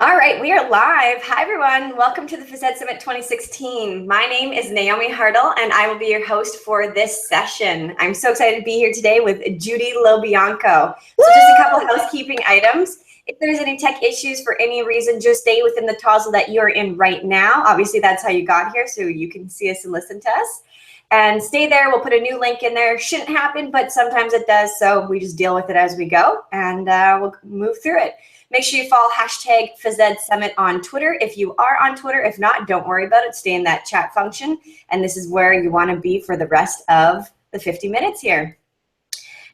All right, we are live. Hi, everyone. Welcome to the Phys Ed Summit 2016. My name is Naomi Hartle, and I will be your host for this session. I'm so excited to be here today with Judy LoBianco. So just a couple housekeeping items. If there's any tech issues for any reason, just stay within the toggle that you're in right now. Obviously, that's how you got here, so you can see us and listen to us. And stay there. We'll put a new link in there. Shouldn't happen, but sometimes it does, so we just deal with it as we go, and we'll move through it. Make sure you follow hashtag Phys Ed Summit on Twitter if you are on Twitter. If not, don't worry about it. Stay in that chat function. And this is where you want to be for the rest of the 50 minutes here.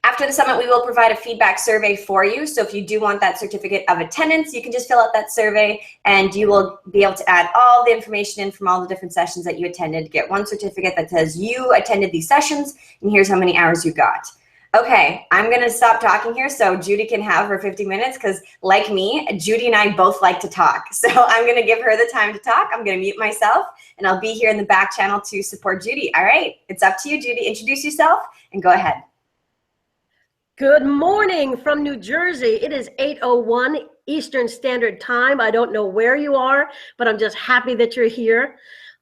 After the summit, we will provide a feedback survey for you. So if you do want that certificate of attendance, you can just fill out that survey and you will be able to add all the information in from all the different sessions that you attended. Get one certificate that says you attended these sessions and here's how many hours you got. Okay, I'm gonna stop talking here so Judy can have her 50 minutes because like me, Judy and I both like to talk. So I'm gonna give her the time to talk. I'm gonna mute myself and I'll be here in the back channel to support Judy. All right, it's up to you, Judy. Introduce yourself and go ahead. Good morning from New Jersey. It is 8:01 Eastern Standard Time. I don't know where you are, but I'm just happy that you're here.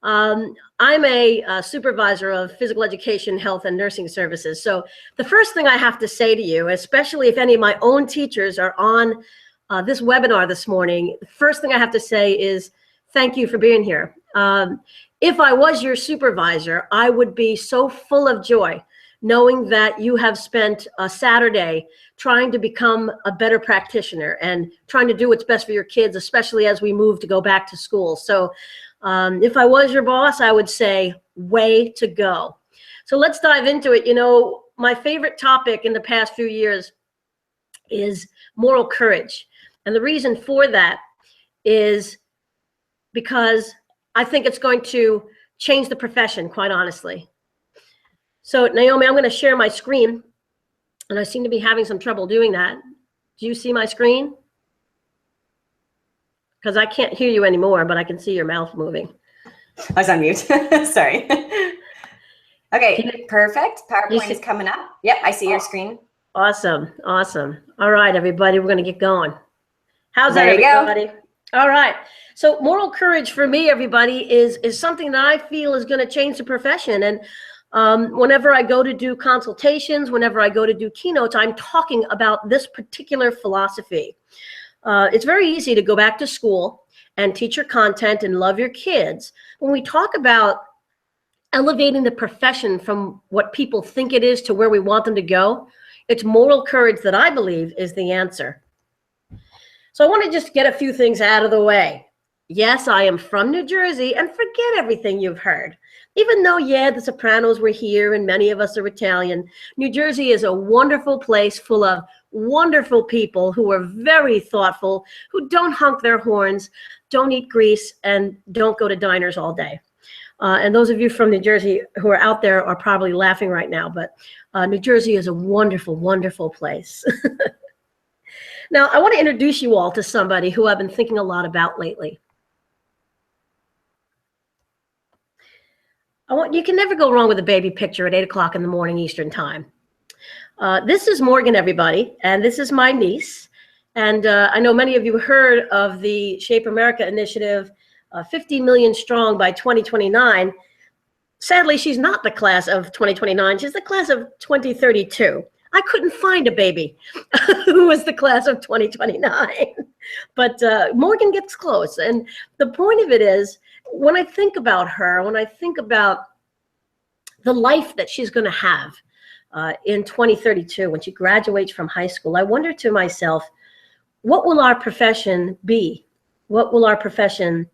I'm a supervisor of physical education, health, and nursing services. So the first thing I have to say to you, especially if any of my own teachers are on this webinar this morning, the first thing I have to say is thank you for being here. If I was your supervisor, I would be so full of joy knowing that you have spent a Saturday trying to become a better practitioner and trying to do what's best for your kids, especially as we move to go back to school. So if I was your boss, I would say, way to go. So let's dive into it. You know, my favorite topic in the past few years is moral courage. And the reason for that is because I think it's going to change the profession, quite honestly. So Naomi, I'm going to share my screen, and I seem to be having some trouble doing that. Do you see my screen? Because I can't hear you anymore, but I can see your mouth moving. I was on mute. Sorry. Okay, perfect. PowerPoint is coming up. Yep, I see your screen. Awesome, awesome. All right, everybody, we're going to get going. How's that, everybody? All right. So moral courage for me, everybody, is something that I feel is going to change the profession. And whenever I go to do consultations, whenever I go to do keynotes, I'm talking about this particular philosophy. It's very easy to go back to school and teach your content and love your kids. When we talk about elevating the profession from what people think it is to where we want them to go, it's moral courage that I believe is the answer. So I want to just get a few things out of the way. Yes, I am from New Jersey, and forget everything you've heard. Even though, yeah, the Sopranos were here and many of us are Italian, New Jersey is a wonderful place full of wonderful people who are very thoughtful, who don't honk their horns, don't eat grease, and don't go to diners all day. And those of you from New Jersey who are out there are probably laughing right now, but New Jersey is a wonderful, wonderful place. Now, I want to introduce you all to somebody who I've been thinking a lot about lately. You can never go wrong with a baby picture at 8 o'clock in the morning Eastern Time. This is Morgan, everybody, and this is my niece. And I know many of you heard of the Shape America initiative, 50 million strong by 2029. Sadly, she's not the class of 2029. She's the class of 2032. I couldn't find a baby who was the class of 2029. But Morgan gets close. And the point of it is, when I think about her, when I think about the life that she's going to have in 2032, when she graduates from high school, I wonder to myself, what will our profession be? What will our profession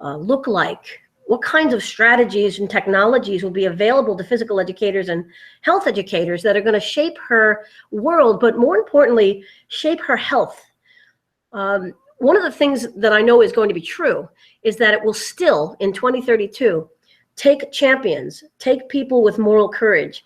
look like? What kinds of strategies and technologies will be available to physical educators and health educators that are going to shape her world, but more importantly, shape her health? One of the things that I know is going to be true is that it will still, in 2032, take champions, take people with moral courage,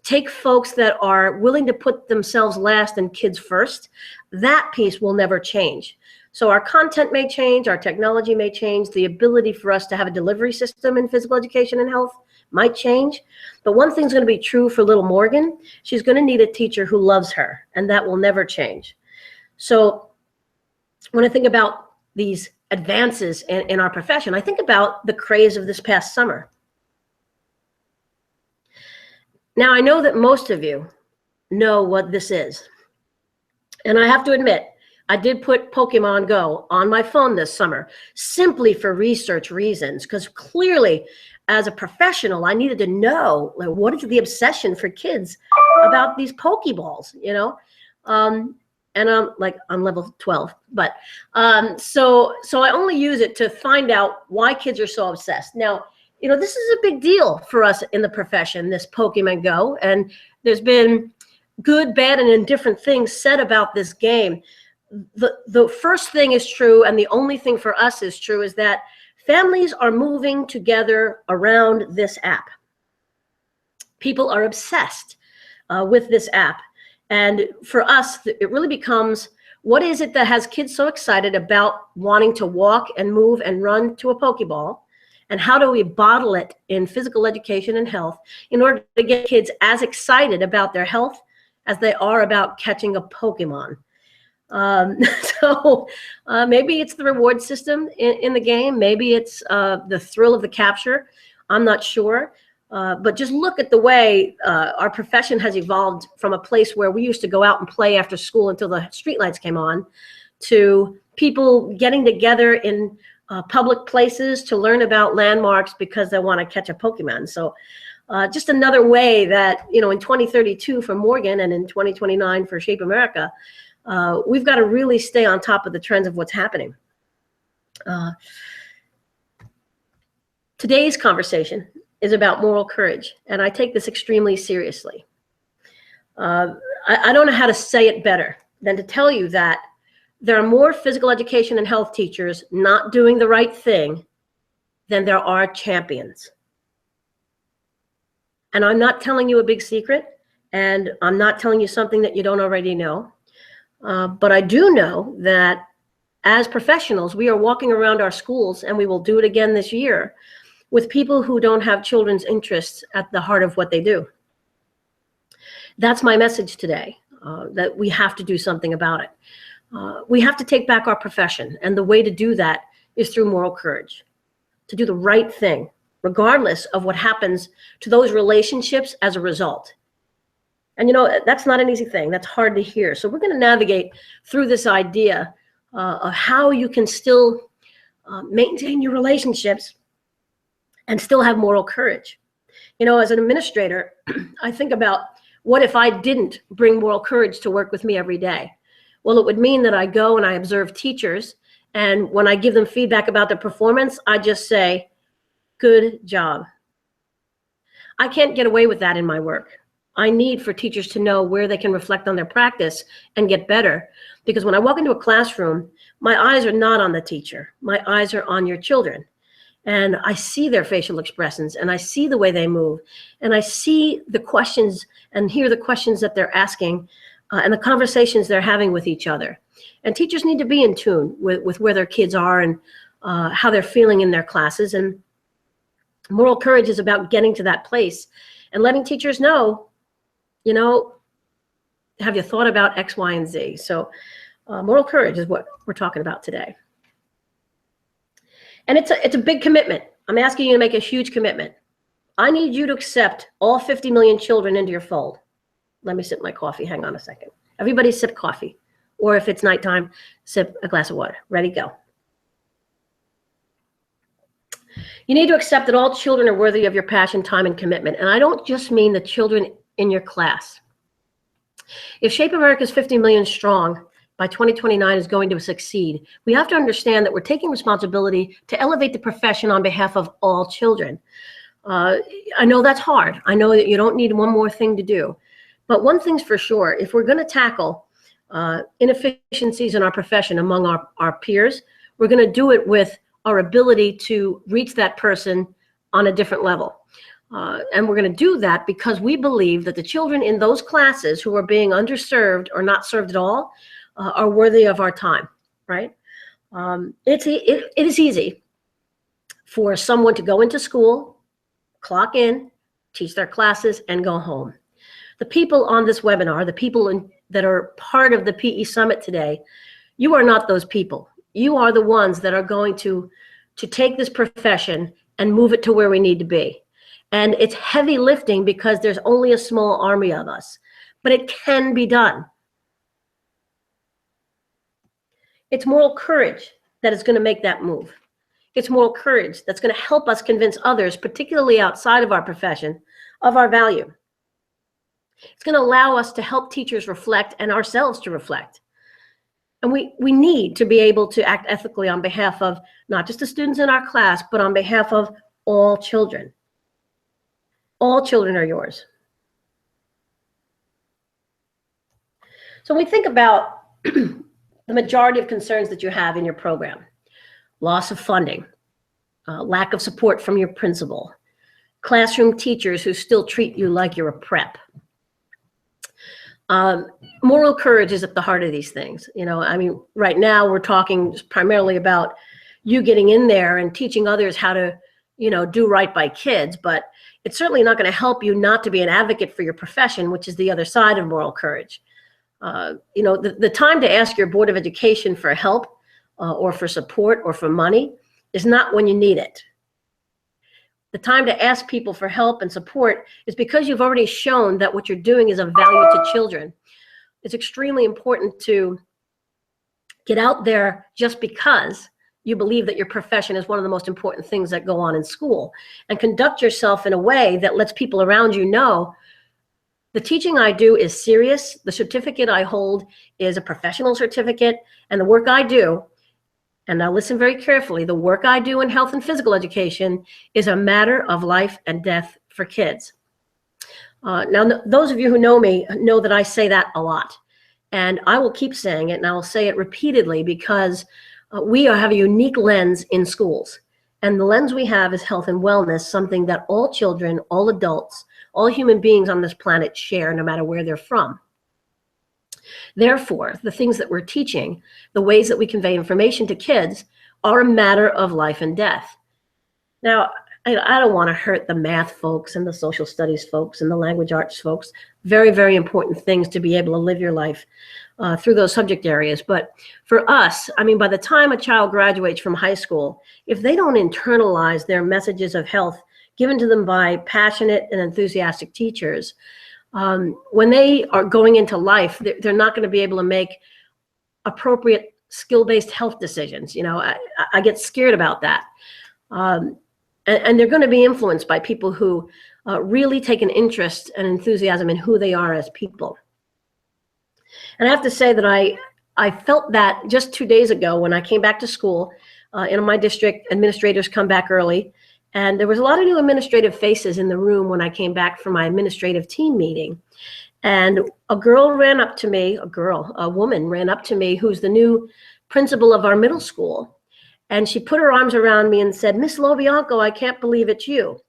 take folks that are willing to put themselves last and kids first. That piece will never change. So our content may change, our technology may change, the ability for us to have a delivery system in physical education and health might change. But one thing's going to be true for little Morgan. She's going to need a teacher who loves her, and that will never change. So when I think about these advances in our profession, I think about the craze of this past summer. Now, I know that most of you know what this is. And I have to admit, I did put Pokemon Go on my phone this summer simply for research reasons, because clearly, as a professional, I needed to know, like, what is the obsession for kids about these Pokeballs, you know? And I'm level 12, but so I only use it to find out why kids are so obsessed. Now, you know, this is a big deal for us in the profession, this Pokemon Go, and there's been good, bad, and indifferent things said about this game. The first thing is true, and the only thing for us is true, is that families are moving together around this app. People are obsessed with this app. And for us, it really becomes, what is it that has kids so excited about wanting to walk and move and run to a Pokeball? And how do we bottle it in physical education and health in order to get kids as excited about their health as they are about catching a Pokemon? So maybe it's the reward system in the game. Maybe it's the thrill of the capture. I'm not sure. But just look at the way our profession has evolved from a place where we used to go out and play after school until the streetlights came on, to people getting together in public places to learn about landmarks because they want to catch a Pokemon. So just another way that, you know, in 2032 for Morgan and in 2029 for Shape America, we've got to really stay on top of the trends of what's happening. Today's conversation is about moral courage, and I take this extremely seriously. I don't know how to say it better than to tell you that there are more physical education and health teachers not doing the right thing than there are champions. And I'm not telling you a big secret, and I'm not telling you something that you don't already know. But I do know that as professionals, we are walking around our schools, and we will do it again this year, with people who don't have children's interests at the heart of what they do. That's my message today, that we have to do something about it. We have to take back our profession, and the way to do that is through moral courage, to do the right thing, regardless of what happens to those relationships as a result. And you know, that's not an easy thing. That's hard to hear. So we're going to navigate through this idea of how you can still maintain your relationships and still have moral courage. You know, as an administrator, I think about, what if I didn't bring moral courage to work with me every day? Well, it would mean that I go and I observe teachers, and when I give them feedback about their performance, I just say, good job. I can't get away with that in my work. I need for teachers to know where they can reflect on their practice and get better. Because when I walk into a classroom, my eyes are not on the teacher. My eyes are on your children. And I see their facial expressions, and I see the way they move, and I see the questions and hear the questions that they're asking, and the conversations they're having with each other. And teachers need to be in tune with where their kids are and how they're feeling in their classes. And moral courage is about getting to that place and letting teachers know, you know, have you thought about X, Y, and Z? So moral courage is what we're talking about today. And it's a big commitment. I'm asking you to make a huge commitment. I need you to accept all 50 million children into your fold. Let me sip my coffee. Hang on a second. Everybody sip coffee. Or if it's nighttime, sip a glass of water. Ready, go. You need to accept that all children are worthy of your passion, time, and commitment. And I don't just mean the children in your class. If Shape America's 50 million strong by 2029 is going to succeed, we have to understand that we're taking responsibility to elevate the profession on behalf of all children. I know that's hard. I know that you don't need one more thing to do. But one thing's for sure, if we're going to tackle inefficiencies in our profession among our peers, we're going to do it with our ability to reach that person on a different level. And we're going to do that because we believe that the children in those classes who are being underserved or not served at all are worthy of our time, right? It is easy for someone to go into school, clock in, teach their classes, and go home. The people on this webinar, the people that are part of the PE Summit today, You are not those people. You are the ones that are going to take this profession and move it to where we need to be. And it's heavy lifting because there's only a small army of us, but it can be done. It's moral courage that is going to make that move. It's moral courage that's going to help us convince others, particularly outside of our profession, of our value. It's going to allow us to help teachers reflect and ourselves to reflect. And we need to be able to act ethically on behalf of not just the students in our class, but on behalf of all children. All children are yours. So when we think about the majority of concerns that you have in your program, loss of funding, lack of support from your principal, classroom teachers who still treat you like you're a prep. Moral courage is at the heart of these things. I mean, right now we're talking primarily about you getting in there and teaching others how to, do right by kids, but it's certainly not going to help you not to be an advocate for your profession, which is the other side of moral courage. The time to ask your Board of Education for help or for support or for money is not when you need it. The time to ask people for help and support is because you've already shown that what you're doing is of value to children. It's extremely important to get out there just because you believe that your profession is one of the most important things that go on in school, and conduct yourself in a way that lets people around you know the teaching I do is serious. The certificate I hold is a professional certificate, and the work I do, and now listen very carefully, the work I do in health and physical education is a matter of life and death for kids. Now, those of you who know me know that I say that a lot, and I will keep saying it, and I will say it repeatedly because we have a unique lens in schools, and the lens we have is health and wellness, something that all children, all adults, all human beings on this planet share, no matter where they're from. Therefore, the things that we're teaching, the ways that we convey information to kids, are a matter of life and death. Now, I don't want to hurt the math folks and the social studies folks and the language arts folks. Very, very important things to be able to live your life through those subject areas. But for us, I mean, by the time a child graduates from high school, if they don't internalize their messages of health given to them by passionate and enthusiastic teachers, when they are going into life, they're not going to be able to make appropriate skill-based health decisions. I get scared about that. And they're going to be influenced by people who really take an interest and enthusiasm in who they are as people. And I have to say that I felt that just 2 days ago when I came back to school. In my district, administrators come back early. And there was a lot of new administrative faces in the room when I came back from my administrative team meeting. And a woman ran up to me who's the new principal of our middle school. And she put her arms around me and said, "Miss LoBianco, I can't believe it's you."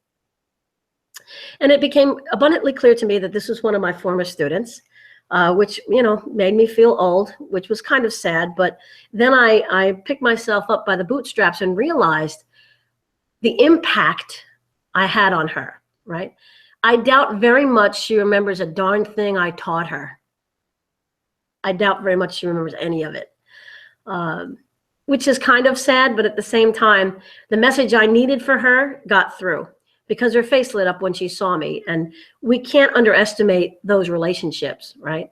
And it became abundantly clear to me that this was one of my former students, which, made me feel old, which was kind of sad. But then I picked myself up by the bootstraps and realized the impact I had on her, right? I doubt very much she remembers a darn thing I taught her. I doubt very much she remembers any of it, which is kind of sad, but at the same time, the message I needed for her got through because her face lit up when she saw me, and we can't underestimate those relationships, right?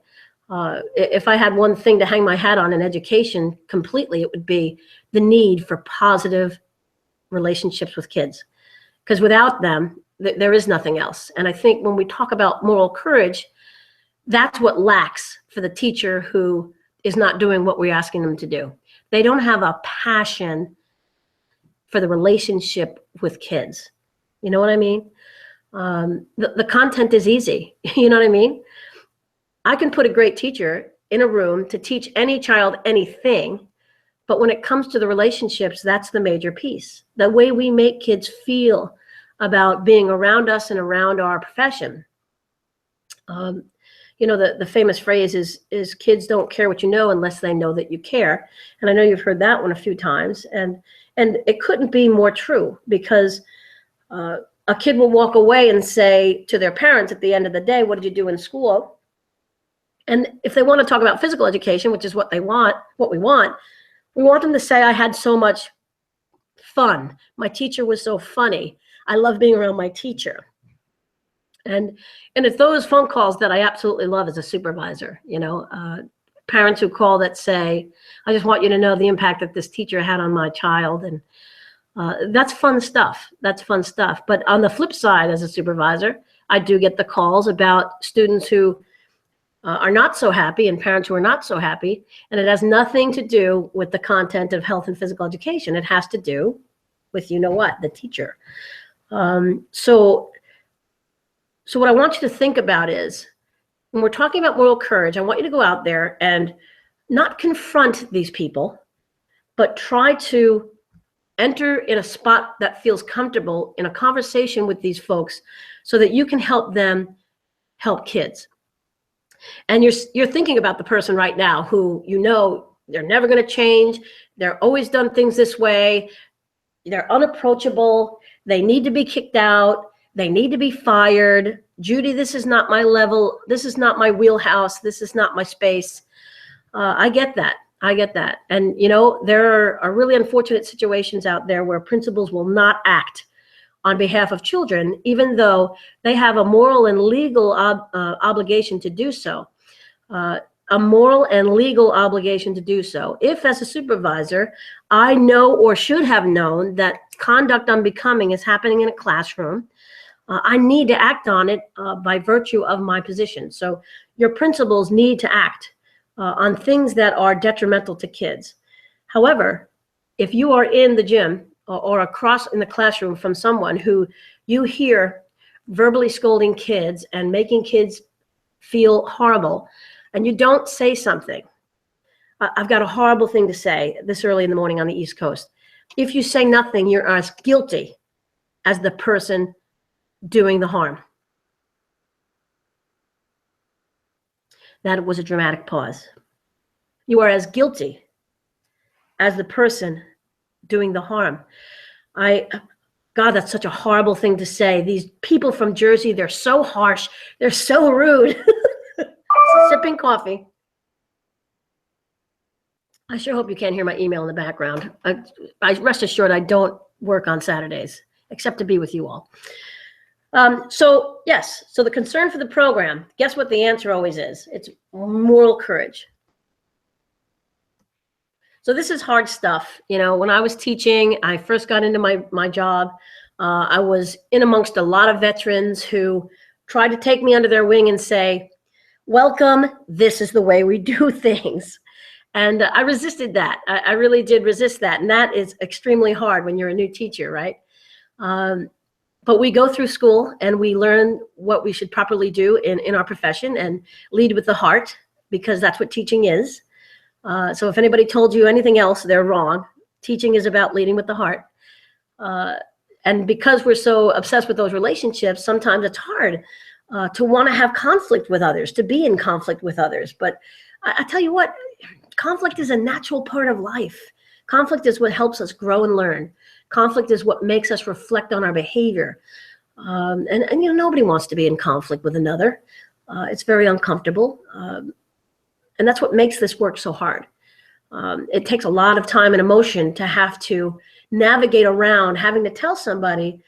If I had one thing to hang my hat on in education completely, it would be the need for positive relationships with kids, because without them, there is nothing else. And I think when we talk about moral courage, that's what lacks for the teacher who is not doing what we're asking them to do. They don't have a passion for the relationship with kids. You know what I mean? The content is easy. You know what I mean? I can put a great teacher in a room to teach any child anything, but when it comes to the relationships, that's the major piece. The way we make kids feel about being around us and around our profession. The famous phrase is kids don't care what you know unless they know that you care. And I know you've heard that one a few times. And it couldn't be more true, because a kid will walk away and say to their parents at the end of the day, "What did you do in school?" And if they want to talk about physical education, which is what we want them to say, I had so much fun. My teacher was so funny. I love being around my teacher. And it's those phone calls that I absolutely love as a supervisor, parents who call that say, I just want you to know the impact that this teacher had on my child. And that's fun stuff. That's fun stuff. But on the flip side, as a supervisor, I do get the calls about students who are not so happy and parents who are not so happy. And it has nothing to do with the content of health and physical education. It has to do with, the teacher. So what I want you to think about is, when we're talking about moral courage, I want you to go out there and not confront these people, but try to enter in a spot that feels comfortable in a conversation with these folks so that you can help them help kids. And you're thinking about the person right now who they're never going to change. They're always done things this way. They're unapproachable. They need to be kicked out. They need to be fired. Judy, this is not my level. This is not my wheelhouse. This is not my space. I get that. And, there are really unfortunate situations out there where principals will not act on behalf of children, even though they have a moral and legal obligation to do so. A moral and legal obligation to do so. If, as a supervisor, I know or should have known that conduct unbecoming is happening in a classroom, I need to act on it by virtue of my position. So your principals need to act on things that are detrimental to kids. However, if you are in the gym or across in the classroom from someone who you hear verbally scolding kids and making kids feel horrible, and you don't say something, I've got a horrible thing to say this early in the morning on the East Coast. If you say nothing, you're as guilty as the person doing the harm. That was a dramatic pause. You are as guilty as the person doing the harm. God, that's such a horrible thing to say. These people from Jersey, they're so harsh. They're so rude. Sipping coffee. I sure hope you can't hear my email in the background. I rest assured I don't work on Saturdays, except to be with you all. So the concern for the program, guess what the answer always is? It's moral courage. So this is hard stuff. When I was teaching, I first got into my job. I was in amongst a lot of veterans who tried to take me under their wing and say, welcome, this is the way we do things. And I resisted that. I really did resist that. And that is extremely hard when you're a new teacher, right? But we go through school and we learn what we should properly do in our profession and lead with the heart, because that's what teaching is. So if anybody told you anything else, they're wrong. Teaching is about leading with the heart. And because we're so obsessed with those relationships, sometimes it's hard to want to have conflict with others, to be in conflict with others. But I tell you what, conflict is a natural part of life. Conflict is what helps us grow and learn. Conflict is what makes us reflect on our behavior. And nobody wants to be in conflict with another. It's very uncomfortable. And that's what makes this work so hard. It takes a lot of time and emotion to have to navigate around having to tell somebody,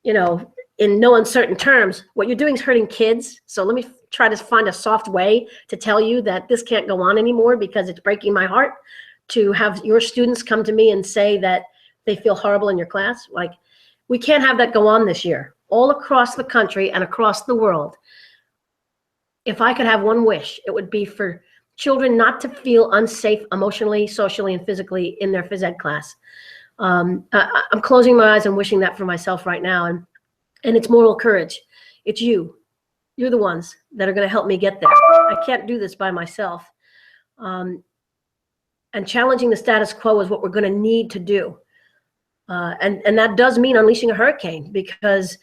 in no uncertain terms, what you're doing is hurting kids. So let me try to find a soft way to tell you that this can't go on anymore because it's breaking my heart to have your students come to me and say that they feel horrible in your class. Like, we can't have that go on this year. All across the country and across the world, if I could have one wish, it would be for children not to feel unsafe emotionally, socially, and physically in their phys ed class. I'm closing my eyes and wishing that for myself right now. And it's moral courage. It's you. You're the ones that are going to help me get there. I can't do this by myself. And challenging the status quo is what we're going to need to do. And that does mean unleashing a hurricane, because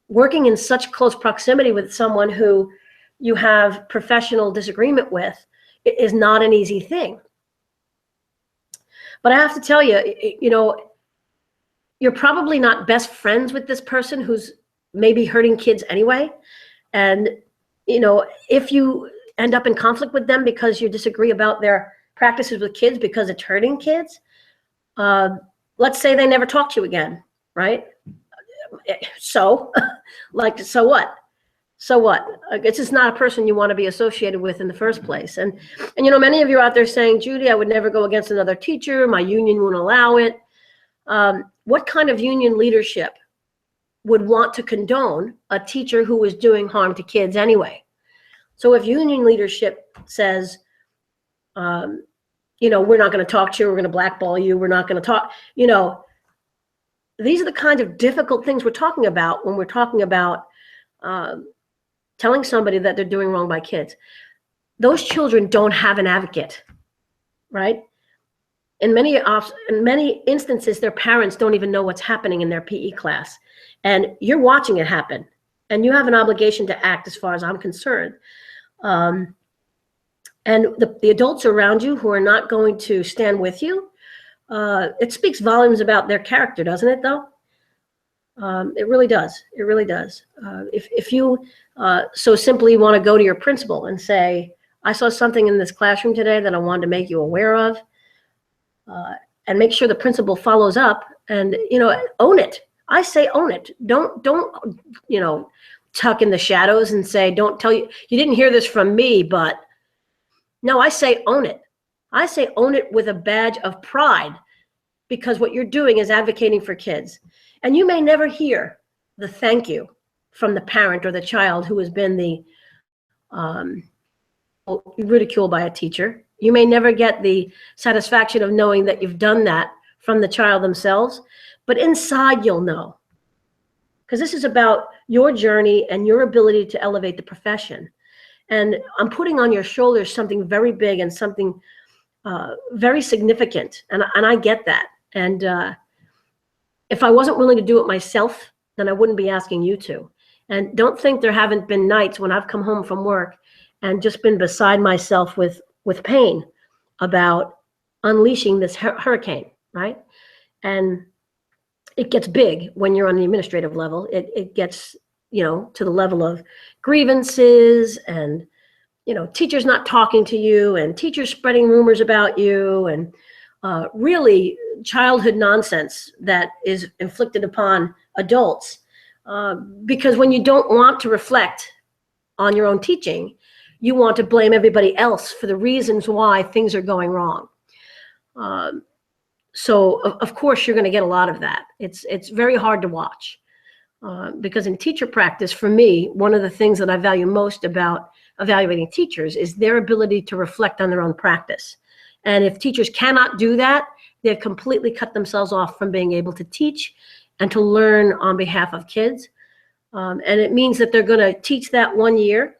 working in such close proximity with someone who you have professional disagreement with is not an easy thing. But I have to tell you, you're probably not best friends with this person who's maybe hurting kids anyway. And if you end up in conflict with them because you disagree about their practices with kids because it's hurting kids, let's say they never talk to you again, right? So, so what? So what? It's just not a person you want to be associated with in the first place. And many of you out there saying, Judy, I would never go against another teacher. My union won't allow it. What kind of union leadership would want to condone a teacher who was doing harm to kids anyway? So if union leadership says, we're not going to talk to you, we're going to blackball you, we're not going to talk, these are the kinds of difficult things we're talking about when we're talking about telling somebody that they're doing wrong by kids. Those children don't have an advocate, right? In many instances, their parents don't even know what's happening in their PE class. And you're watching it happen. And you have an obligation to act as far as I'm concerned. And the adults around you who are not going to stand with you, it speaks volumes about their character, doesn't it, though? It really does. It really does. If you so simply want to go to your principal and say, I saw something in this classroom today that I wanted to make you aware of, and make sure the principal follows up and, own it. I say own it. Don't, tuck in the shadows and say, don't tell you didn't hear this from me, but no, I say own it. I say own it with a badge of pride, because what you're doing is advocating for kids. And you may never hear the thank you from the parent or the child who has been the ridiculed by a teacher. You may never get the satisfaction of knowing that you've done that from the child themselves, but inside you'll know. Because this is about your journey and your ability to elevate the profession. And I'm putting on your shoulders something very big and something very significant. And I get that. And if I wasn't willing to do it myself, then I wouldn't be asking you to. And don't think there haven't been nights when I've come home from work and just been beside myself with pain about unleashing this hurricane, right? And it gets big when you're on the administrative level. It gets, to the level of grievances and, teachers not talking to you and teachers spreading rumors about you and really childhood nonsense that is inflicted upon adults. Because when you don't want to reflect on your own teaching, you want to blame everybody else for the reasons why things are going wrong. So of course you're going to get a lot of that. It's very hard to watch because in teacher practice, for me, one of the things that I value most about evaluating teachers is their ability to reflect on their own practice. And if teachers cannot do that, they've completely cut themselves off from being able to teach and to learn on behalf of kids. And it means that they're going to teach that 1 year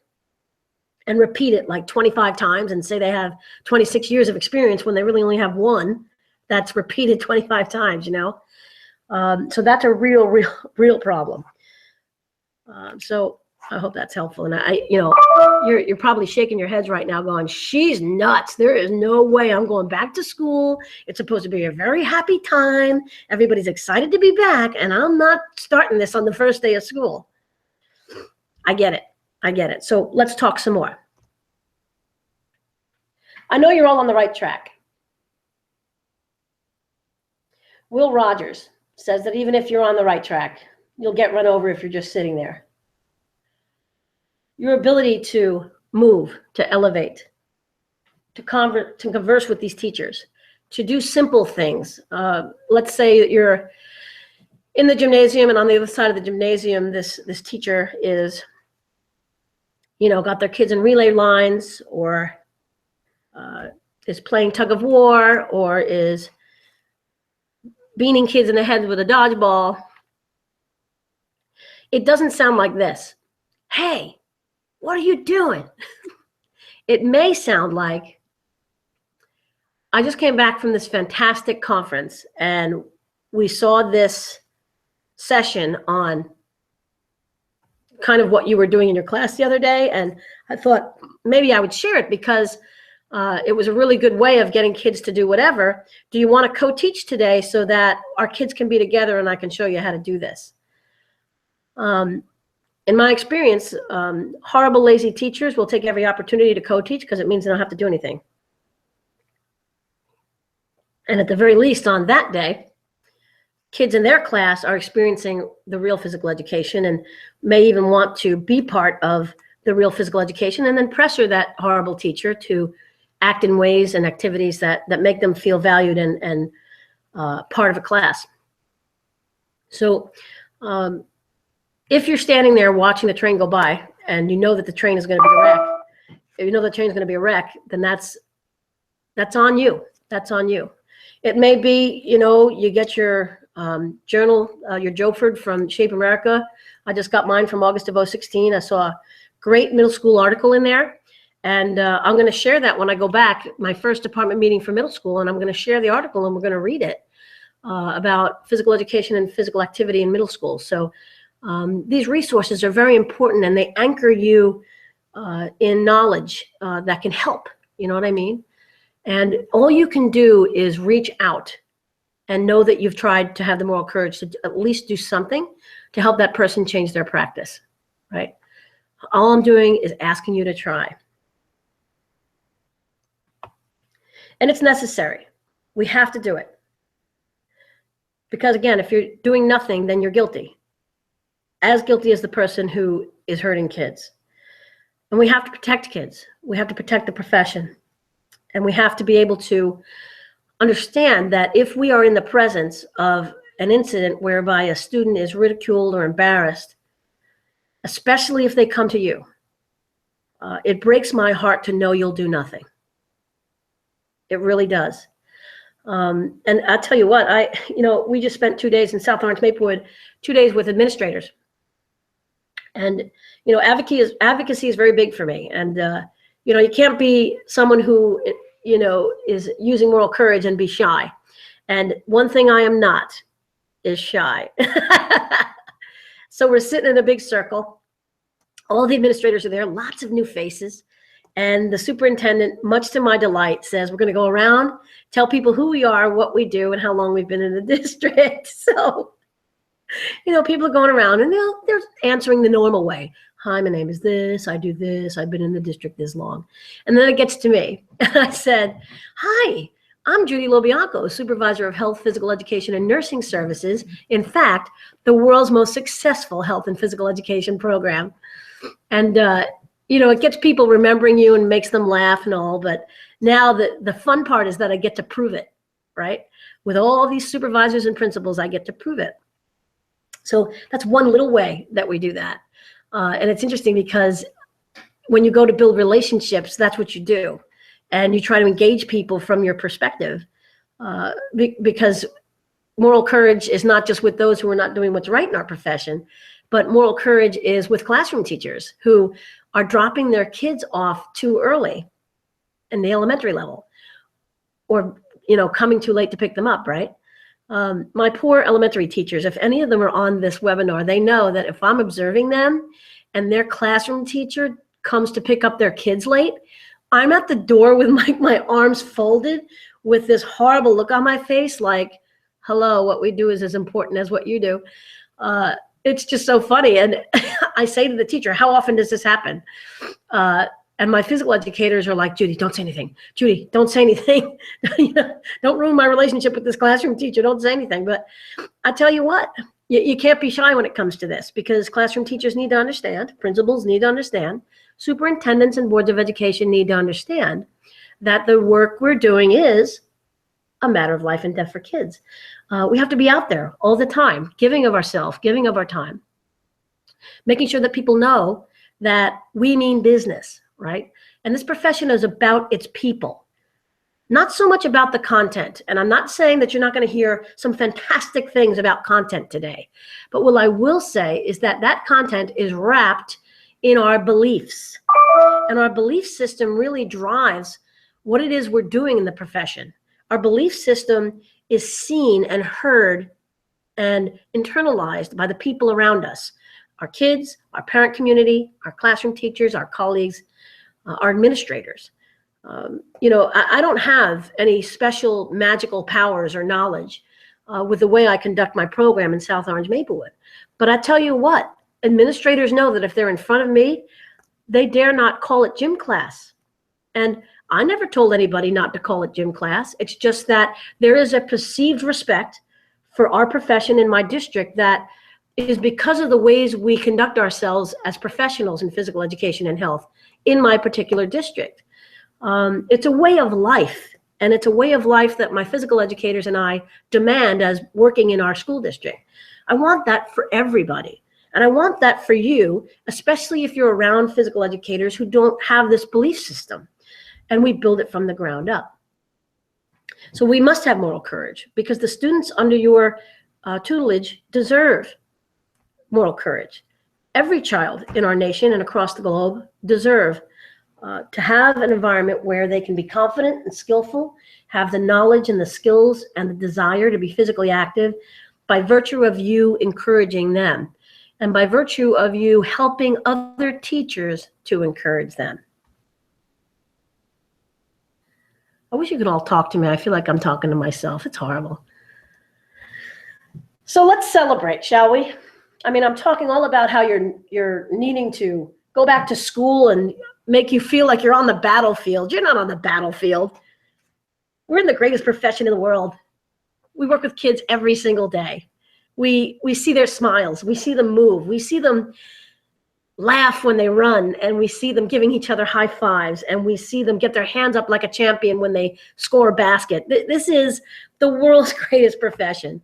and repeat it like 25 times and say they have 26 years of experience when they really only have one that's repeated 25 times, So that's a real problem. So I hope that's helpful. And you're probably shaking your heads right now going, she's nuts. There is no way I'm going back to school. It's supposed to be a very happy time. Everybody's excited to be back. And I'm not starting this on the first day of school. I get it. So let's talk some more. I know you're all on the right track. Will Rogers says that even if you're on the right track, you'll get run over if you're just sitting there. Your ability to move, to elevate, to converse with these teachers, to do simple things. Let's say that you're in the gymnasium and on the other side of the gymnasium, this teacher is, got their kids in relay lines or is playing tug of war or is beating kids in the head with a dodgeball. It doesn't sound like this. Hey, what are you doing? It may sound like, I just came back from this fantastic conference and we saw this session on kind of what you were doing in your class the other day. And I thought maybe I would share it because it was a really good way of getting kids to do whatever. Do you want to co-teach today so that our kids can be together and I can show you how to do this? in my experience, horrible, lazy teachers will take every opportunity to co-teach because it means they don't have to do anything. And at the very least on that day, kids in their class are experiencing the real physical education and may even want to be part of the real physical education, and then pressure that horrible teacher to act in ways and activities that make them feel valued and part of a class. So if you're standing there watching the train go by and you know that the train is going to be a wreck, if you know the train is going to be a wreck, then that's on you. That's on you. It may be, you get your journal, your Joford from Shape America. I just got mine from August of 2016. I saw a great middle school article in there. And I'm going to share that when I go back, my first department meeting for middle school, and I'm going to share the article and we're going to read it about physical education and physical activity in middle school. So these resources are very important, and they anchor you in knowledge that can help. You know what I mean? And all you can do is reach out and know that you've tried to have the moral courage to at least do something to help that person change their practice, right? All I'm doing is asking you to try. And it's necessary. We have to do it. Because again, if you're doing nothing, then you're guilty. As guilty as the person who is hurting kids. And we have to protect kids. We have to protect the profession. And we have to be able to understand that if we are in the presence of an incident whereby a student is ridiculed or embarrassed, especially if they come to you, it breaks my heart to know you'll do nothing. It really does. And I'll tell you what, we just spent 2 days in South Orange Maplewood, 2 days with administrators. And, advocacy is very big for me. And, you can't be someone who, is using moral courage and be shy. And one thing I am not is shy. So we're sitting in a big circle. All the administrators are there, lots of new faces. And the superintendent, much to my delight, says, we're going to go around, tell people who we are, what we do, and how long we've been in the district. So, people are going around and they're answering the normal way. Hi, my name is this. I do this. I've been in the district this long. And then it gets to me. And I said, hi, I'm Judy LoBianco, Supervisor of Health, Physical Education, and Nursing Services. In fact, the world's most successful health and physical education program. And, it gets people remembering you and makes them laugh and all. But now the fun part is that I get to prove it, right? With all these supervisors and principals, I get to prove it. So that's one little way that we do that. And it's interesting because when you go to build relationships, that's what you do. And you try to engage people from your perspective because moral courage is not just with those who are not doing what's right in our profession, but moral courage is with classroom teachers who are dropping their kids off too early in the elementary level or, coming too late to pick them up, right? My poor elementary teachers, if any of them are on this webinar, they know that if I'm observing them and their classroom teacher comes to pick up their kids late, I'm at the door with my arms folded with this horrible look on my face like, hello, what we do is as important as what you do. It's just so funny. And I say to the teacher, how often does this happen? And my physical educators are like, Judy, don't say anything. Judy, don't say anything. Don't ruin my relationship with this classroom teacher. Don't say anything. But I tell you what, you can't be shy when it comes to this because classroom teachers need to understand, principals need to understand, superintendents and boards of education need to understand that the work we're doing is a matter of life and death for kids. We have to be out there all the time, giving of ourselves, giving of our time, making sure that people know that we mean business, right? And this profession is about its people, not so much about the content. And I'm not saying that you're not going to hear some fantastic things about content today. But what I will say is that that content is wrapped in our beliefs. And our belief system really drives what it is we're doing in the profession. Our belief system is seen and heard and internalized by the people around us, our kids, our parent community, our classroom teachers, our colleagues, our administrators. I don't have any special magical powers or knowledge with the way I conduct my program in South Orange Maplewood. But I tell you what, Administrators know that if they're in front of me, they dare not call it gym class. And I never told anybody not to call it gym class. It's just that there is a perceived respect for our profession in my district that is because of the ways we conduct ourselves as professionals in physical education and health in my particular district. It's a way of life, and it's a way of life that my physical educators and I demand as working in our school district. I want that for everybody. And I want that for you, especially if you're around physical educators who don't have this belief system. And we build it from the ground up. So we must have moral courage because the students under your tutelage deserve moral courage. Every child in our nation and across the globe deserve to have an environment where they can be confident and skillful, have the knowledge and the skills and the desire to be physically active by virtue of you encouraging them and by virtue of you helping other teachers to encourage them. I wish you could all talk to me. I feel like I'm talking to myself. It's horrible. So let's celebrate, shall we? I mean, I'm talking all about how you're needing to go back to school and make you feel like you're on the battlefield. You're not on the battlefield. We're in the greatest profession in the world. We work with kids every single day. We see their smiles. We see them move. We see them laugh when they run, and we see them giving each other high fives, and we see them get their hands up like a champion when they score a basket. This is the world's greatest profession.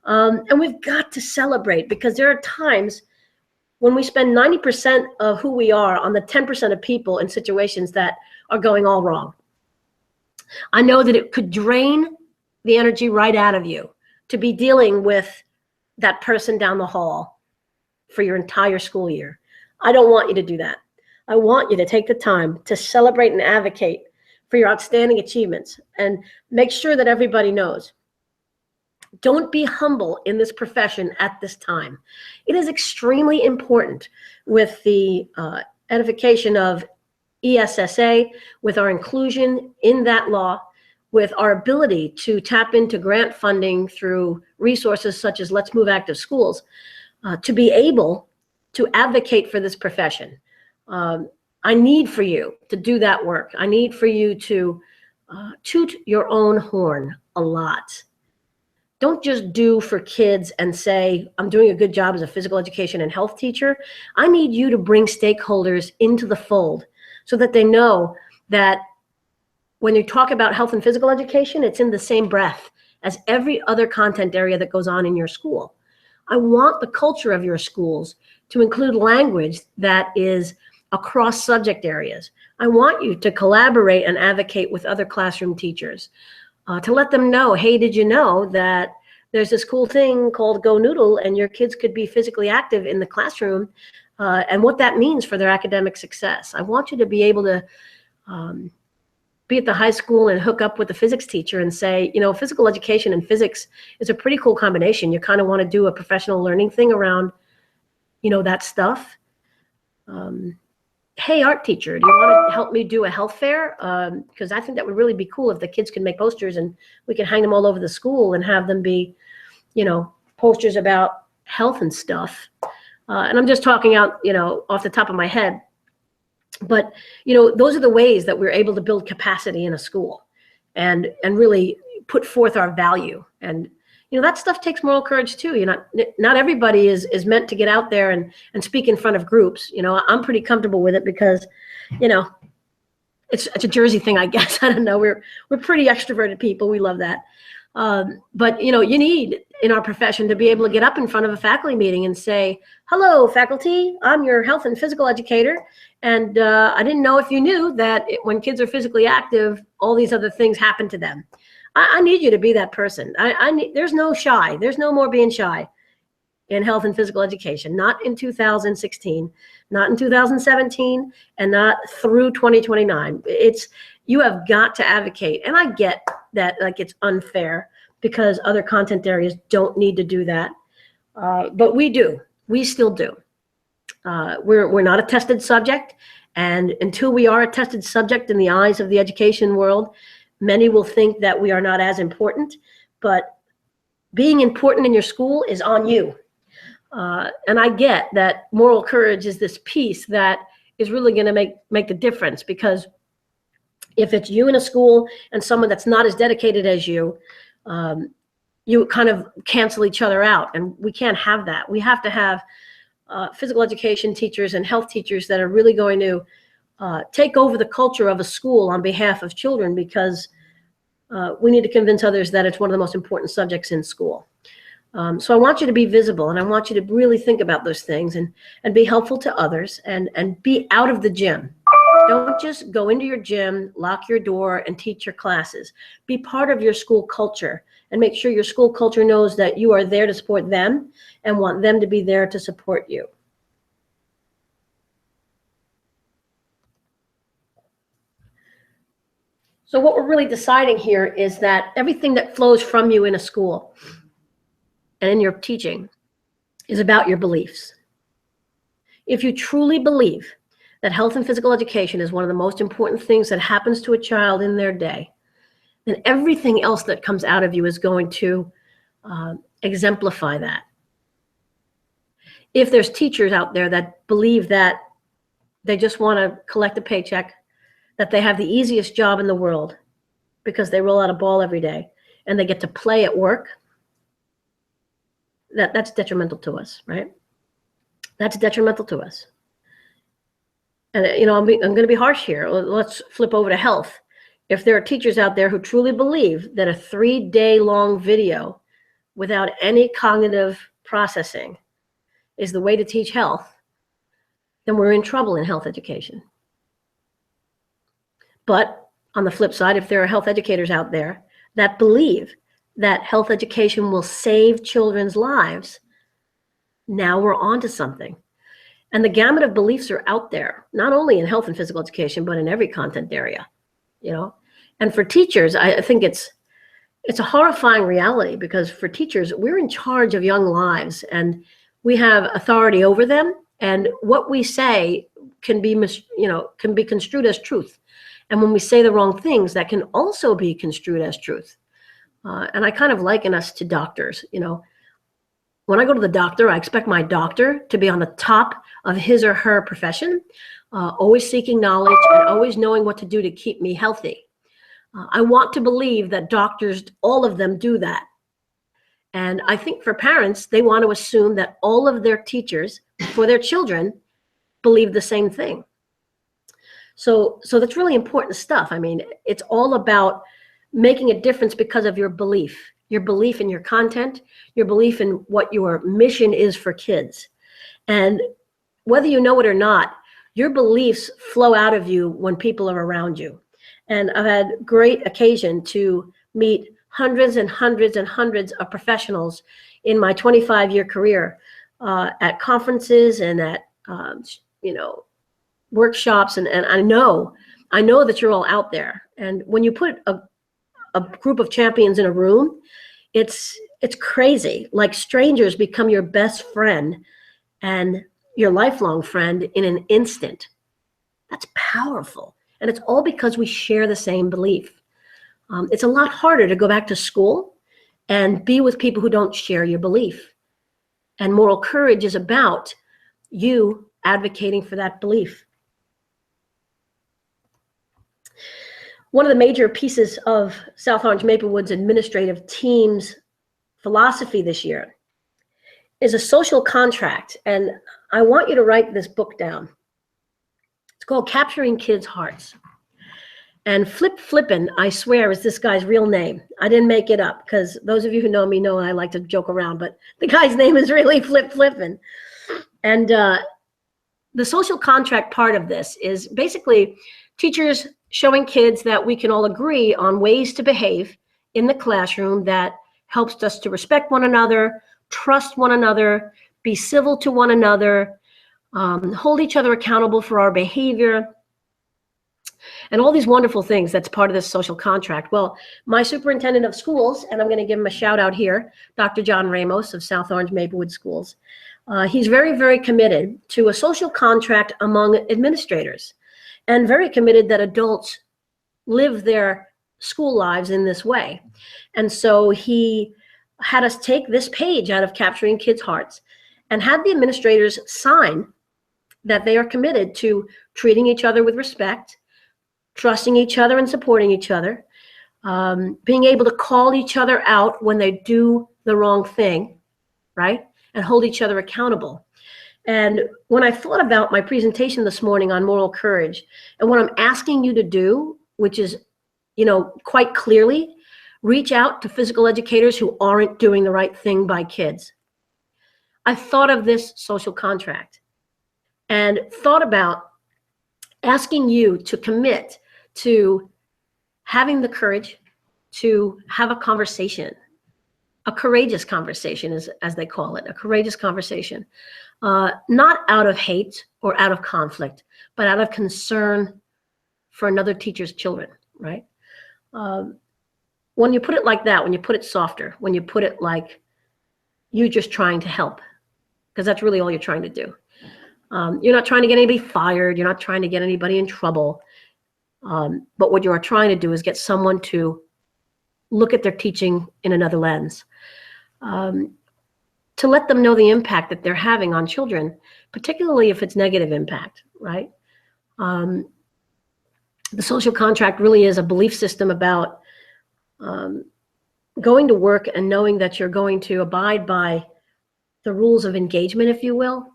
And we've got to celebrate because there are times when we spend 90% of who we are on the 10% of people in situations that are going all wrong. I know that it could drain the energy right out of you to be dealing with that person down the hall for your entire school year. I don't want you to do that. I want you to take the time to celebrate and advocate for your outstanding achievements and make sure that everybody knows. Don't be humble in this profession at this time. It is extremely important with the edification of ESSA, with our inclusion in that law, with our ability to tap into grant funding through resources such as Let's Move Active Schools, to be able to advocate for this profession. I need for you to do that work. I need for you to toot your own horn a lot. Don't just do for kids and say, I'm doing a good job as a physical education and health teacher. I need you to bring stakeholders into the fold so that they know that when you talk about health and physical education, it's in the same breath as every other content area that goes on in your school. I want the culture of your schools to include language that is across subject areas. I want you to collaborate and advocate with other classroom teachers to let them know, hey, did you know that there's this cool thing called Go Noodle and your kids could be physically active in the classroom and what that means for their academic success. I want you to be able to be at the high school and hook up with the physics teacher and say, you know, physical education and physics is a pretty cool combination. You kind of want to do a professional learning thing around, you know, that stuff. Hey, art teacher, do you want to help me do a health fair? Because I think that would really be cool if the kids could make posters and we can hang them all over the school and have them be, you know, posters about health and stuff. And I'm just talking out, you know, off the top of my head. But, you know, those are the ways that we're able to build capacity in a school and really put forth our value. And, you know, that stuff takes moral courage too. You know, not everybody is meant to get out there and speak in front of groups. You know, I'm pretty comfortable with it because, you know, it's a Jersey thing, I guess. I don't know. We're pretty extroverted people. We love that. But, you know, you need in our profession to be able to get up in front of a faculty meeting and say, hello, faculty, I'm your health and physical educator. And I didn't know if you knew that when kids are physically active, all these other things happen to them. I need you to be that person. There's no shy. There's no more being shy in health and physical education. Not in 2016, not in 2017, and not through 2029. You have got to advocate. And I get that like it's unfair because other content areas don't need to do that. But we do. We still do. We're not a tested subject. And until we are a tested subject in the eyes of the education world, many will think that we are not as important, but being important in your school is on you. And I get that moral courage is this piece that is really going to make the difference, because if it's you in a school and someone that's not as dedicated as you, you kind of cancel each other out, and we can't have that. We have to have physical education teachers and health teachers that are really going to take over the culture of a school on behalf of children, because we need to convince others that it's one of the most important subjects in school. So I want you to be visible, and I want you to really think about those things and be helpful to others, and be out of the gym. Don't just go into your gym, lock your door, and teach your classes. Be part of your school culture, and make sure your school culture knows that you are there to support them and want them to be there to support you. So what we're really deciding here is that everything that flows from you in a school and in your teaching is about your beliefs. If you truly believe that health and physical education is one of the most important things that happens to a child in their day, then everything else that comes out of you is going to exemplify that. If there's teachers out there that believe that they just want to collect a paycheck, that they have the easiest job in the world because they roll out a ball every day and they get to play at work, that's detrimental to us, right? That's detrimental to us. And, you know, I'm going to be harsh here. Let's flip over to health. If there are teachers out there who truly believe that a 3-day-long video without any cognitive processing is the way to teach health, then we're in trouble in health education. But on the flip side, if there are health educators out there that believe that health education will save children's lives, now we're on to something. And the gamut of beliefs are out there, not only in health and physical education, but in every content area, you know. And for teachers, I think it's a horrifying reality, because for teachers, we're in charge of young lives and we have authority over them. And what we say can be, can be construed as truth. And when we say the wrong things, that can also be construed as truth. And I kind of liken us to doctors, you know. When I go to the doctor, I expect my doctor to be on the top of his or her profession, always seeking knowledge and always knowing what to do to keep me healthy. I want to believe that doctors, all of them, do that. And I think for parents, they want to assume that all of their teachers for their children believe the same thing. So that's really important stuff. I mean, it's all about making a difference because of your belief in your content, your belief in what your mission is for kids. And whether you know it or not, your beliefs flow out of you when people are around you. And I've had great occasion to meet hundreds and hundreds and hundreds of professionals in my 25-year career at conferences and at, workshops. And I know that you're all out there. And when you put a group of champions in a room, it's crazy. Like, strangers become your best friend and your lifelong friend in an instant. That's powerful. And it's all because we share the same belief. It's a lot harder to go back to school and be with people who don't share your belief. And moral courage is about you advocating for that belief. One of the major pieces of South Orange Maplewood's administrative team's philosophy this year is a social contract. And I want you to write this book down. It's called Capturing Kids' Hearts. And Flippin', I swear, is this guy's real name. I didn't make it up, because those of you who know me know I like to joke around, but the guy's name is really Flippin'. And the social contract part of this is basically teachers showing kids that we can all agree on ways to behave in the classroom that helps us to respect one another, trust one another, be civil to one another, hold each other accountable for our behavior, and all these wonderful things that's part of this social contract. Well, my superintendent of schools, and I'm going to give him a shout out here, Dr. John Ramos of South Orange Maplewood Schools, he's very, very committed to a social contract among administrators, and very committed that adults live their school lives in this way. And so he had us take this page out of Capturing Kids' Hearts and have the administrators sign that they are committed to treating each other with respect, trusting each other and supporting each other, being able to call each other out when they do the wrong thing, right? And hold each other accountable. And when I thought about my presentation this morning on moral courage and what I'm asking you to do, which is, quite clearly, reach out to physical educators who aren't doing the right thing by kids. I thought of this social contract and thought about asking you to commit to having the courage to have a conversation, a courageous conversation, as they call it, a courageous conversation, not out of hate or out of conflict, but out of concern for another teacher's children, right? When you put it like that, when you put it softer, when you put it like you're just trying to help, because that's really all you're trying to do. You're not trying to get anybody fired. You're not trying to get anybody in trouble. But what you are trying to do is get someone to look at their teaching in another lens, to let them know the impact that they're having on children, particularly if it's negative impact, right? The social contract really is a belief system about going to work and knowing that you're going to abide by the rules of engagement, if you will.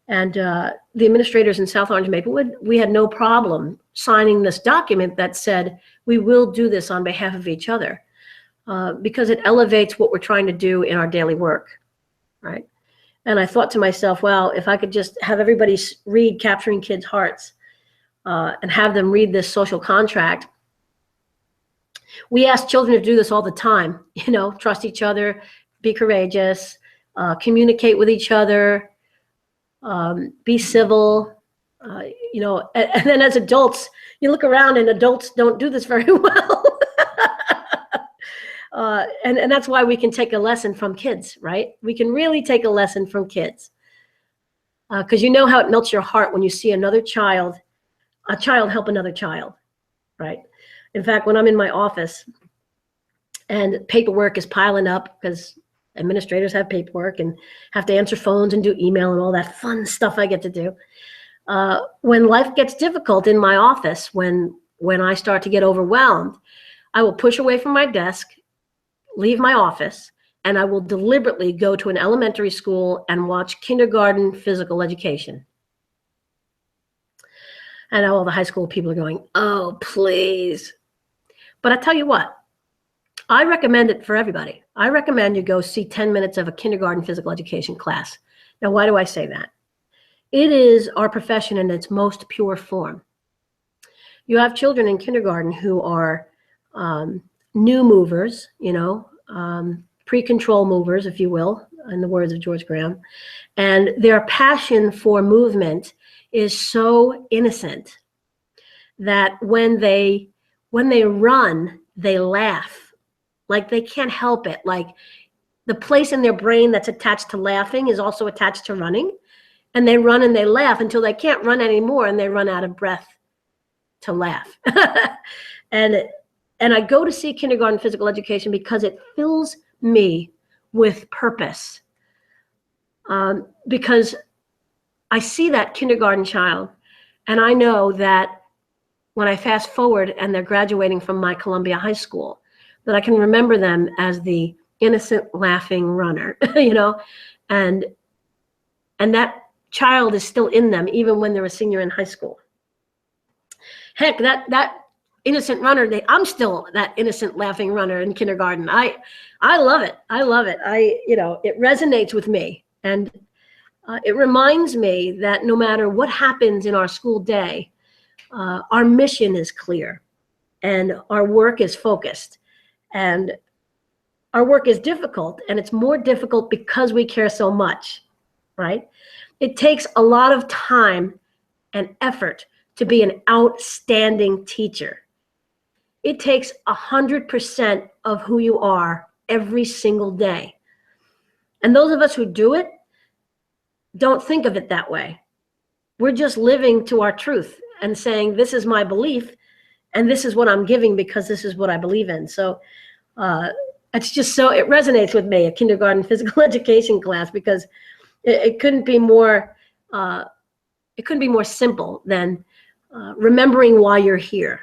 And the administrators in South Orange Maplewood, we had no problem signing this document that said, we will do this on behalf of each other, because it elevates what we're trying to do in our daily work, right? And I thought to myself, well, if I could just have everybody read Capturing Kids' Hearts and have them read this social contract. We ask children to do this all the time, trust each other, be courageous, communicate with each other, be civil, and then as adults, you look around and adults don't do this very well. And that's why we can take a lesson from kids, right? We can really take a lesson from kids. Because you know how it melts your heart when you see a child help another child, right? In fact, when I'm in my office and paperwork is piling up, because administrators have paperwork and have to answer phones and do email and all that fun stuff I get to do. When life gets difficult in my office, when I start to get overwhelmed, I will push away from my desk, leave my office, and I will deliberately go to an elementary school and watch kindergarten physical education. And all the high school people are going, oh, please. But I tell you what, I recommend it for everybody. I recommend you go see 10 minutes of a kindergarten physical education class. Now, why do I say that? It is our profession in its most pure form. You have children in kindergarten who are new movers, pre-control movers, if you will, in the words of George Graham. And their passion for movement is so innocent that when they run, they laugh. Like they can't help it. Like the place in their brain that's attached to laughing is also attached to running. And they run and they laugh until they can't run anymore and they run out of breath to laugh. And I go to see kindergarten physical education because it fills me with purpose. Because I see that kindergarten child and I know that when I fast forward and they're graduating from my Columbia High School, that I can remember them as the innocent laughing runner, and that child is still in them even when they're a senior in high school. Heck, that innocent runner, I'm still that innocent laughing runner in kindergarten. I love it. I love it. It resonates with me. And it reminds me that no matter what happens in our school day, our mission is clear and our work is focused. And our work is difficult, and it's more difficult because we care so much, right? It takes a lot of time and effort to be an outstanding teacher. It takes 100% of who you are every single day. And those of us who do it don't think of it that way. We're just living to our truth and saying, this is my belief, and this is what I'm giving because this is what I believe in. So it's just it resonates with me, a kindergarten physical education class, because It couldn't be more simple than remembering why you're here,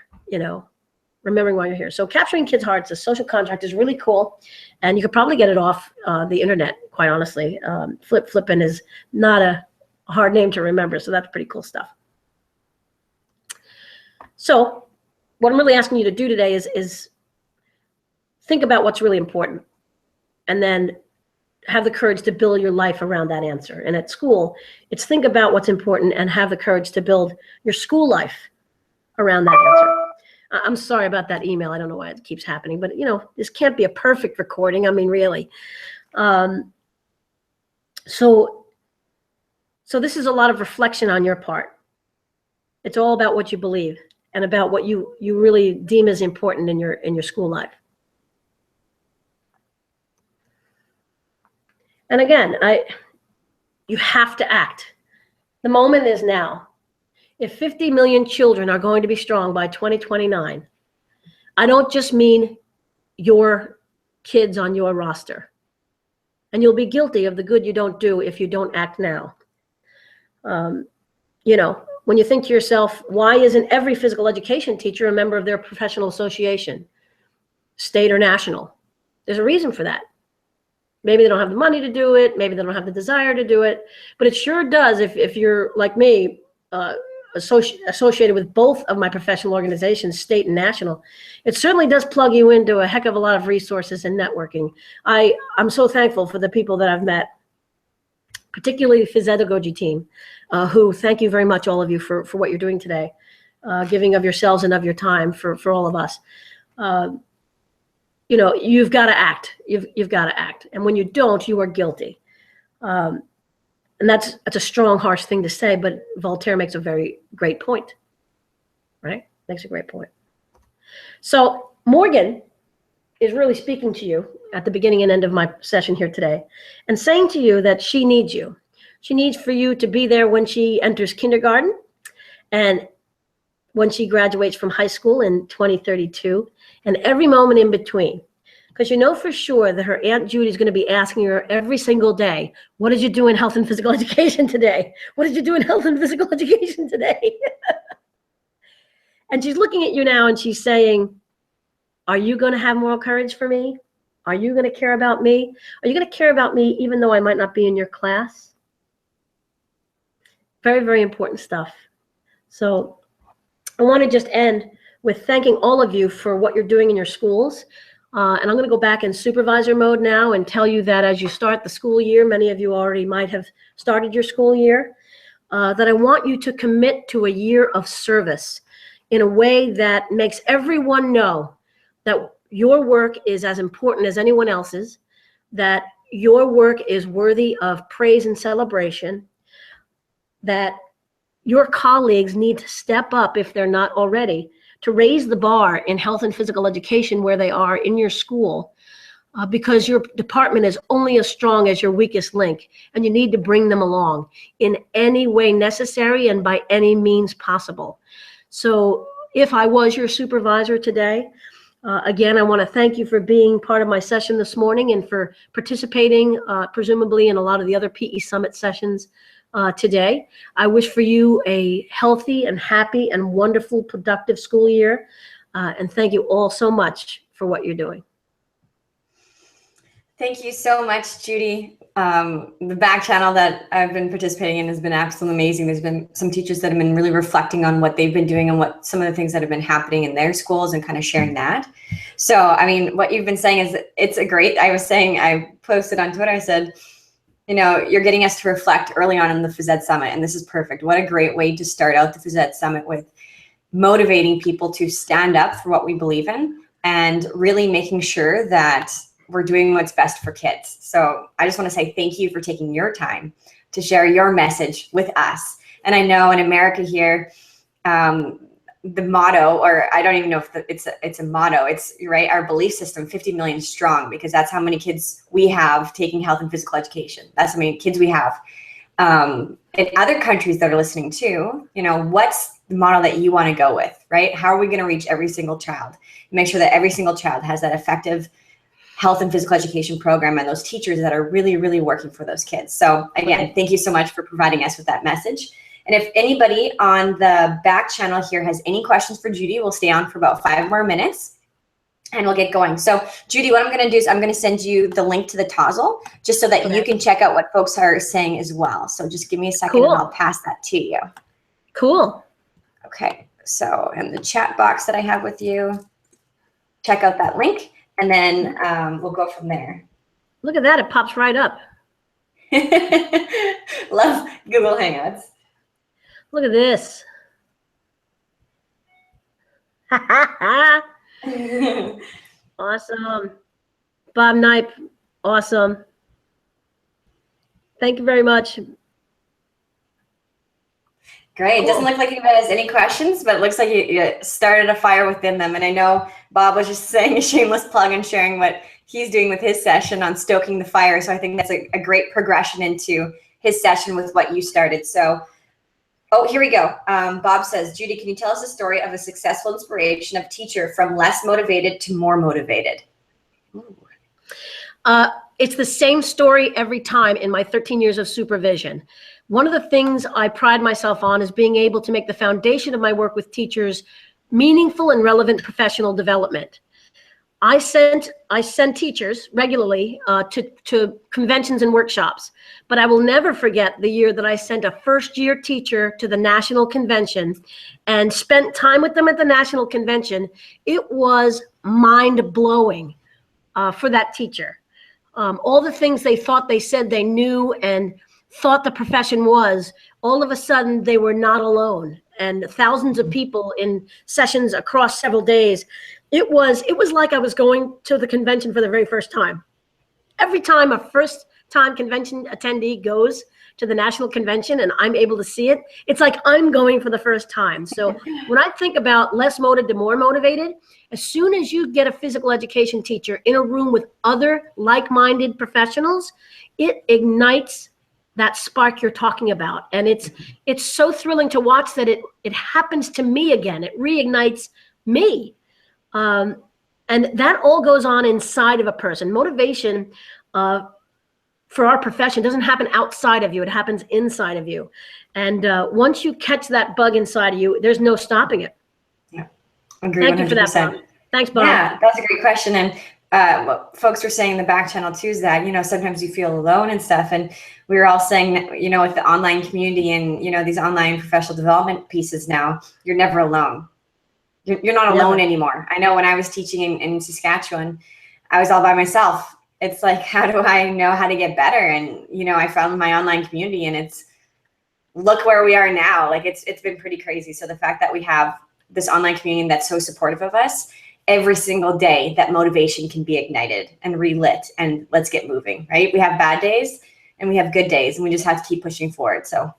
remembering why you're here. So capturing kids' hearts, a social contract, is really cool. And you could probably get it off the internet, quite honestly. Flippin' is not a hard name to remember, so that's pretty cool stuff. So what I'm really asking you to do today is think about what's really important, and then have the courage to build your life around that answer. And at school, it's think about what's important and have the courage to build your school life around that answer. I'm sorry about that email. I don't know why it keeps happening, but this can't be a perfect recording. I mean, really. So this is a lot of reflection on your part. It's all about what you believe and about what you really deem as important in your school life. And again, you have to act. The moment is now. If 50 million children are going to be strong by 2029, I don't just mean your kids on your roster. And you'll be guilty of the good you don't do if you don't act now. When you think to yourself, why isn't every physical education teacher a member of their professional association, state or national? There's a reason for that. Maybe they don't have the money to do it. Maybe they don't have the desire to do it. But it sure does if you're like me, associated with both of my professional organizations, state and national. It certainly does plug you into a heck of a lot of resources and networking. I'm so thankful for the people that I've met, particularly the Physedagogy team, who, thank you very much, all of you, for what you're doing today, giving of yourselves and of your time for all of us. You've got to act. You've got to act. And when you don't, you are guilty. And that's a strong, harsh thing to say, but Voltaire makes a very great point, right? Makes a great point. So Morgan is really speaking to you at the beginning and end of my session here today and saying to you that she needs you. She needs for you to be there when she enters kindergarten and when she graduates from high school in 2032 and every moment in between. Because you know for sure that her Aunt Judy is going to be asking her every single day, what did you do in health and physical education today? What did you do in health and physical education today? And she's looking at you now and she's saying, are you going to have moral courage for me? Are you going to care about me? Are you going to care about me even though I might not be in your class? Very, very important stuff. So I want to just end with thanking all of you for what you're doing in your schools. And I'm going to go back in supervisor mode now and tell you that as you start the school year, many of you already might have started your school year, that I want you to commit to a year of service in a way that makes everyone know that your work is as important as anyone else's, that your work is worthy of praise and celebration, that your colleagues need to step up if they're not already, to raise the bar in health and physical education where they are in your school, because your department is only as strong as your weakest link, and you need to bring them along in any way necessary and by any means possible. So if I was your supervisor today, again, I want to thank you for being part of my session this morning and for participating, presumably, in a lot of the other PE Summit sessions today. I wish for you a healthy and happy and wonderful, productive school year. And thank you all so much for what you're doing. Thank you so much, Judy. The back channel that I've been participating in has been absolutely amazing. There's been some teachers that have been really reflecting on what they've been doing and what some of the things that have been happening in their schools and kind of sharing that. So, I mean, what you've been saying is it's a great, I posted on Twitter, I said, you're getting us to reflect early on in the Phys Ed Summit, and this is perfect. What a great way to start out the Phys Ed Summit, with motivating people to stand up for what we believe in and really making sure that we're doing what's best for kids. So I just want to say thank you for taking your time to share your message with us. And I know in America here, the motto, or I don't even know if it's a motto, it's right, our belief system, 50 million strong, because that's how many kids we have taking health and physical education. That's how many kids we have. In other countries that are listening too, what's the model that you want to go with, right? How are we going to reach every single child? Make sure that every single child has that effective health and physical education program and those teachers that are really, really working for those kids. So again, thank you so much for providing us with that message. And if anybody on the back channel here has any questions for Judy, we'll stay on for about 5 more minutes and we'll get going. So Judy, what I'm going to do is I'm going to send you the link to the Tozzle just so that you can check out what folks are saying as well. So just give me a second and I'll pass that to you. Cool. Okay. So in the chat box that I have with you, check out that link and then we'll go from there. Look at that. It pops right up. Love Google Hangouts. Look at this. Awesome. Bob Knipe, awesome. Thank you very much. Great. Cool. It doesn't look like anybody has any questions, but it looks like you started a fire within them. And I know Bob was just saying a shameless plug and sharing what he's doing with his session on stoking the fire. So I think that's a great progression into his session with what you started. So oh, here we go. Bob says, Judy, can you tell us a story of a successful inspiration of teacher from less motivated to more motivated? It's the same story every time in my 13 years of supervision. One of the things I pride myself on is being able to make the foundation of my work with teachers meaningful and relevant professional development. I send teachers regularly to conventions and workshops, but I will never forget the year that I sent a first-year teacher to the national convention and spent time with them at the national convention. It was mind-blowing for that teacher. All the things they thought they said they knew and thought the profession was, all of a sudden they were not alone. And thousands of people in sessions across several days. It was like I was going to the convention for the very first time. Every time a first-time convention attendee goes to the national convention and I'm able to see it, it's like I'm going for the first time. So when I think about less motivated to more motivated, as soon as you get a physical education teacher in a room with other like-minded professionals, it ignites that spark you're talking about. And it's so thrilling to watch that it happens to me again. It reignites me. And that all goes on inside of a person. Motivation for our profession doesn't happen outside of you. It happens inside of you. And once you catch that bug inside of you, there's no stopping it. Yeah, agree. Thank 100%. you for that, Bob. Thanks, Bob. Yeah, that's a great question. And what folks were saying in the back channel too is that, sometimes you feel alone and stuff. And we were all saying that, with the online community and, these online professional development pieces now, you're never alone. You're not alone anymore. I know when I was teaching in Saskatchewan, I was all by myself. It's like, how do I know how to get better? And, I found my online community and look where we are now. Like it's been pretty crazy. So the fact that we have this online community that's so supportive of us, every single day that motivation can be ignited and relit and let's get moving, right? We have bad days and we have good days and we just have to keep pushing forward. So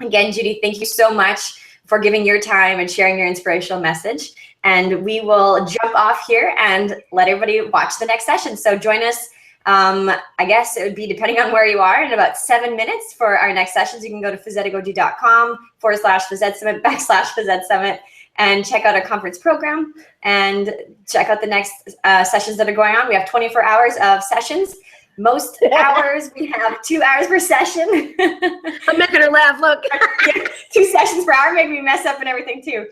again, Judy, thank you so much for giving your time and sharing your inspirational message. And we will jump off here and let everybody watch the next session. So join us, I guess it would be depending on where you are, in about 7 minutes for our next sessions. You can go to physedagogy.com/Phys Ed Summit /Phys Ed Summit and check out our conference program and check out the next sessions that are going on. We have 24 hours of sessions. Most hours, we have 2 hours per session. I'm making her laugh, look. 2 sessions per hour, make me mess up and everything too.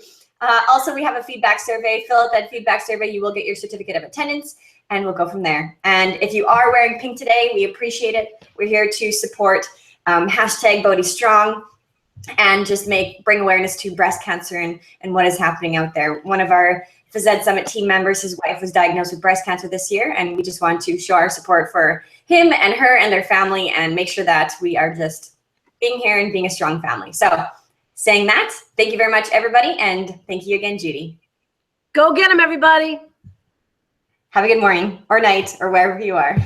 Also, we have a feedback survey. Fill out that feedback survey. You will get your certificate of attendance and we'll go from there. And if you are wearing pink today, we appreciate it. We're here to support #BodhiStrong and just bring awareness to breast cancer and what is happening out there. One of our Phys Ed Summit team members, his wife was diagnosed with breast cancer this year, and we just want to show our support for him and her and their family and make sure that we are just being here and being a strong family. So saying that, thank you very much, everybody, and thank you again, Judy. Go get them, everybody. Have a good morning or night or wherever you are.